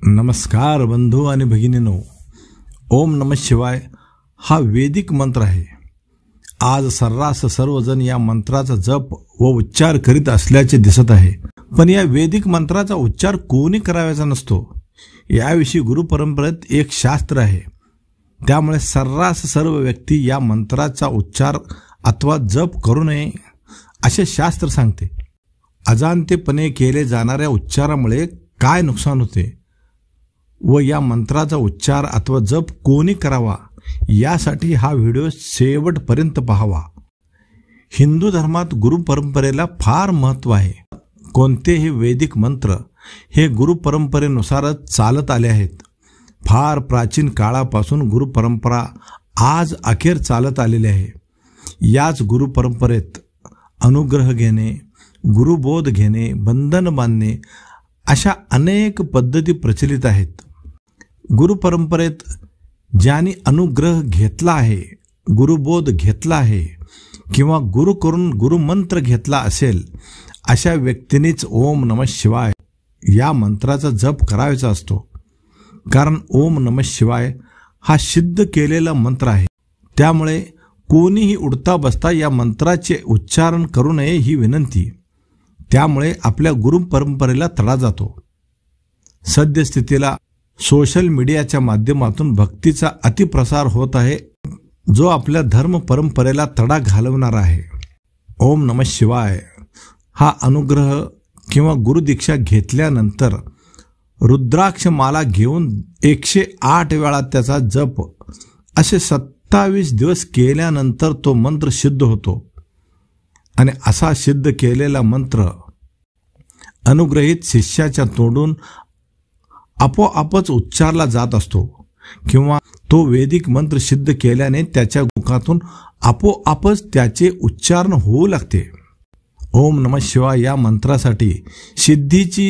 नमस्कार बंधू आणि भगिनींनो, ओम नमः शिवाय हा वैदिक मंत्र आहे। आज सर्रास सर्वजण या मंत्राचा जप व उच्चार करीत असल्याचे दिसत आहे, पण या वैदिक मंत्राचा उच्चार कोणी करायचा नसतो याविषयी गुरु परंपरेत एक शास्त्र आहे। त्यामुळे सर्रास सर्व व्यक्ती या मंत्राचा उच्चार अथवा जप करू नये असे शास्त्र सांगते। अजाणतेपणे केले जाणाऱ्या उच्चारामुळे काय नुकसान होते व या मंत्राचा उच्चार अथवा जप कोणी करावा यासाठी हा व्हिडिओ शेवटपर्यंत पाहावा। हिंदू धर्मात गुरु परंपरेला फार महत्त्व आहे। कोणतेही वैदिक मंत्र हे गुरु परंपरेनुसारच चालत आले आहेत। फार प्राचीन काळापासून गुरु परंपरा आज अखेर चालत आलेली आहे। याच गुरु परंपरेत अनुग्रह घेणे, गुरुबोध घेणे, बंधन बांधणे अशा अनेक पद्धती प्रचलित आहेत। गुरु परंपरेत ज्यांनी अनुग्रह घेतला आहे, गुरुबोध घेतला आहे किंवा गुरु करून गुरुमंत्र घेतला असेल अशा व्यक्तींनीच ओम नमः शिवाय या मंत्राचा जप करायचा असतो। कारण ओम नमः शिवाय हा सिद्ध केलेला मंत्र आहे। त्यामुळे कोणीही उठता बसता या मंत्राचे उच्चारण करू नये ही विनंती। त्यामुळे आपल्या गुरु परंपरेला तडा जातो। सद्यस्थितीला सोशल मीडियाच्या माध्यमातून भक्तीचा अतिप्रसार होत आहे, जो आपल्या धर्म परंपरेला तडा घालवणार आहे। ओम नमः शिवाय हा अनुग्रह किंवा गुरुदीक्षा घेतल्यानंतर रुद्राक्ष माला घेऊन 108 वेळा त्याचा जप असे 27 दिवस केल्यानंतर तो मंत्र सिद्ध होतो। आणि असा सिद्ध केलेला मंत्र अनुग्रहित शिष्याच्या तोंडून आपोआपच उच्चारला जात असतो किंवा तो वैदिक मंत्र सिद्ध केल्याने त्याच्या मुखातून आपोआपच त्याचे उच्चारण होऊ लागते। ओम नमः शिवाय या मंत्रासाठी सिद्धीची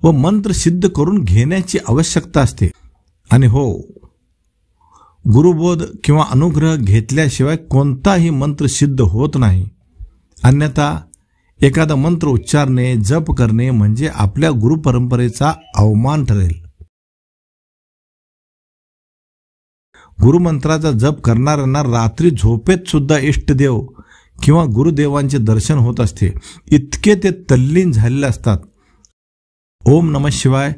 व मंत्र सिद्ध करून घेण्याची आवश्यकता असते। आणि हो, गुरुबोध किंवा अनुग्रह घेतल्याशिवाय कोणताही मंत्र सिद्ध होत नाही। अन्यथा एखादा मंत्र उच्चारणे, जप करणे म्हणजे आपल्या गुरु परंपरेचा अवमान ठरेल। गुरुमंत्राचा जप करणाऱ्यांना रात्री झोपेत सुद्धा इष्टदेव किंवा गुरुदेवांचे दर्शन होत असते, इतके ते तल्लीन झालेले असतात। ओम नमः शिवाय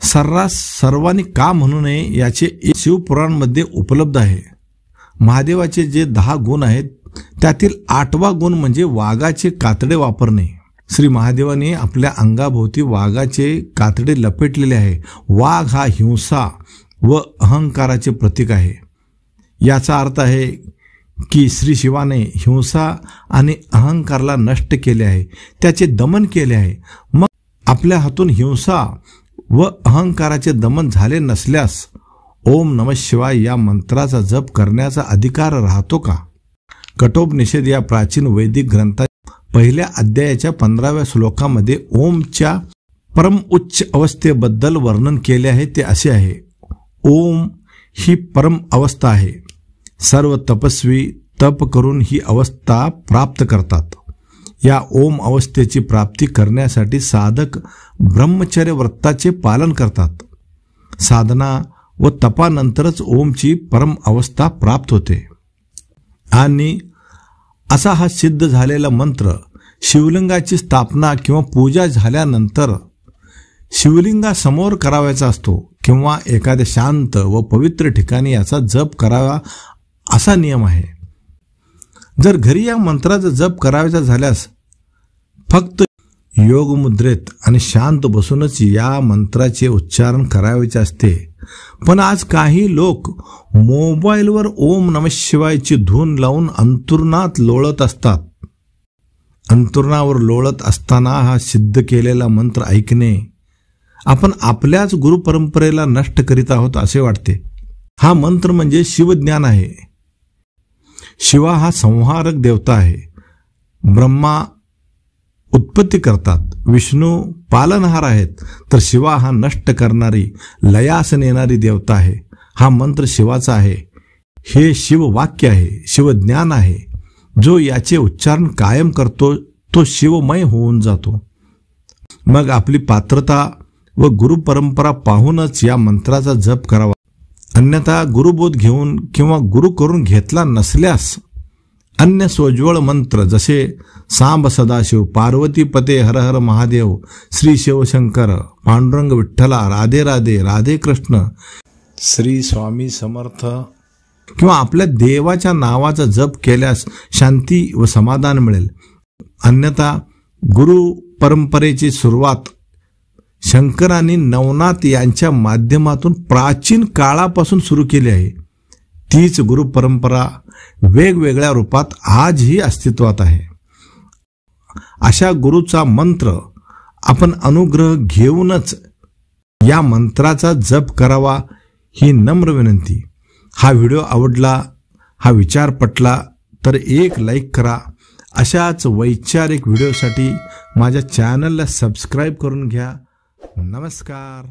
सर्रास सर्वांनी का म्हणू नये याचे शिवपुराणमध्ये उपलब्ध आहे। महादेवाचे जे 10 गुण आहेत त्यातील 8वा गुण म्हणजे वाघाचे कातडे वापरणे। श्री महादेवाने आपल्या अंगाभोवती वाघाचे कातडे लपेटलेले आहे। वाघ हा हिंसा व अहंकाराचे प्रतीक आहे। याचा अर्थ आहे की श्री शिवाने हिंसा आणि अहंकारला नष्ट केले आहे, त्याचे दमन केले आहे। मग आपल्या हातून हिंसा व अहंकाराचे दमन झाले नसल्यास ओम नमः शिवाय या मंत्राचा जप करण्याचा अधिकार राहतो का? कठोपनिषद या प्राचीन वैदिक ग्रंथात पहिल्या अध्यायाच्या 15व्या श्लोकामध्ये ओमच्या परम उच्च अवस्थेबद्दल वर्णन केले आहे। ते असे आहे, ओम ही परम अवस्था आहे। सर्व तपस्वी तप करून ही अवस्था प्राप्त करतात। या ओम अवस्थेची प्राप्ती करण्यासाठी साधक ब्रह्मचर्य व्रताचे पालन करतात। साधना व तपानंतरच ओमची परम अवस्था प्राप्त होते। आणि असा हा सिद्ध झालेला मंत्र शिवलिंगाची स्थापना किंवा पूजा झाल्यानंतर शिवलिंगासमोर करावायचा असतो किंवा एखाद्या शांत व पवित्र ठिकाणी याचा जप करावा असा नियम आहे। जर घरी या मंत्राचा जप करावायचा झाल्यास फक्त योग मुद्रेत आणि शांत बसूनच या मंत्राचे उच्चारण करावयाचे असते। पण आज काही लोक मोबाईलवर ओम नमः शिवायची धून लावून अंतुरणात लोळत असतात। अंतुरणावर लोळत असताना हा सिद्ध केलेला मंत्र ऐकणे आपण आपल्याच गुरु परंपरेला नष्ट करीत आहोत असे वाटते। हा मंत्र म्हणजे शिवज्ञान आहे। शिवा हा संहारक देवता आहे। ब्रह्मा उत्पत्ती करतात, विष्णू पालनहार आहेत, तर शिवा हा नष्ट करणारी, लयास नेणारी देवता आहे। हा मंत्र शिवाचा आहे। हे शिववाक्य आहे, शिवज्ञान आहे। जो याचे उच्चारण कायम करतो तो शिवमय होऊन जातो। मग आपली पात्रता व गुरुपरंपरा पाहूनच या मंत्राचा जप करावा. अन्यथा गुरुबोध घेऊन किंवा गुरु करून घेतला नसल्यास अन्य सोज्वळ मंत्र जसे सांब सदाशिव, पार्वती पते हर हर महादेव, श्री शिवशंकर, पांडुरंग विठ्ठला, राधे राधे, राधे कृष्ण, श्री स्वामी समर्थ किंवा आपल्या देवाच्या नावाचा जप केल्यास शांती व समाधान मिळेल. अन्यथा गुरु परंपरेची सुरुवात शंकरांनी नवनाथ यांच्या माध्यमातून प्राचीन काळापासून सुरू केली आहे. तीच गुरु परंपरा वेगवेगळ्या रूपात आजही अस्तित्वात आहे. अशा गुरुचा मंत्र आपण अनुग्रह घेऊनच या मंत्राचा जप करावा ही नम्र विनंती. हा व्हिडिओ आवडला, हा विचार पटला तर एक लाईक करा. अशाच वैचारिक व्हिडिओसाठी माझ्या चॅनलला सबस्क्राईब करून घ्या. नमस्कार.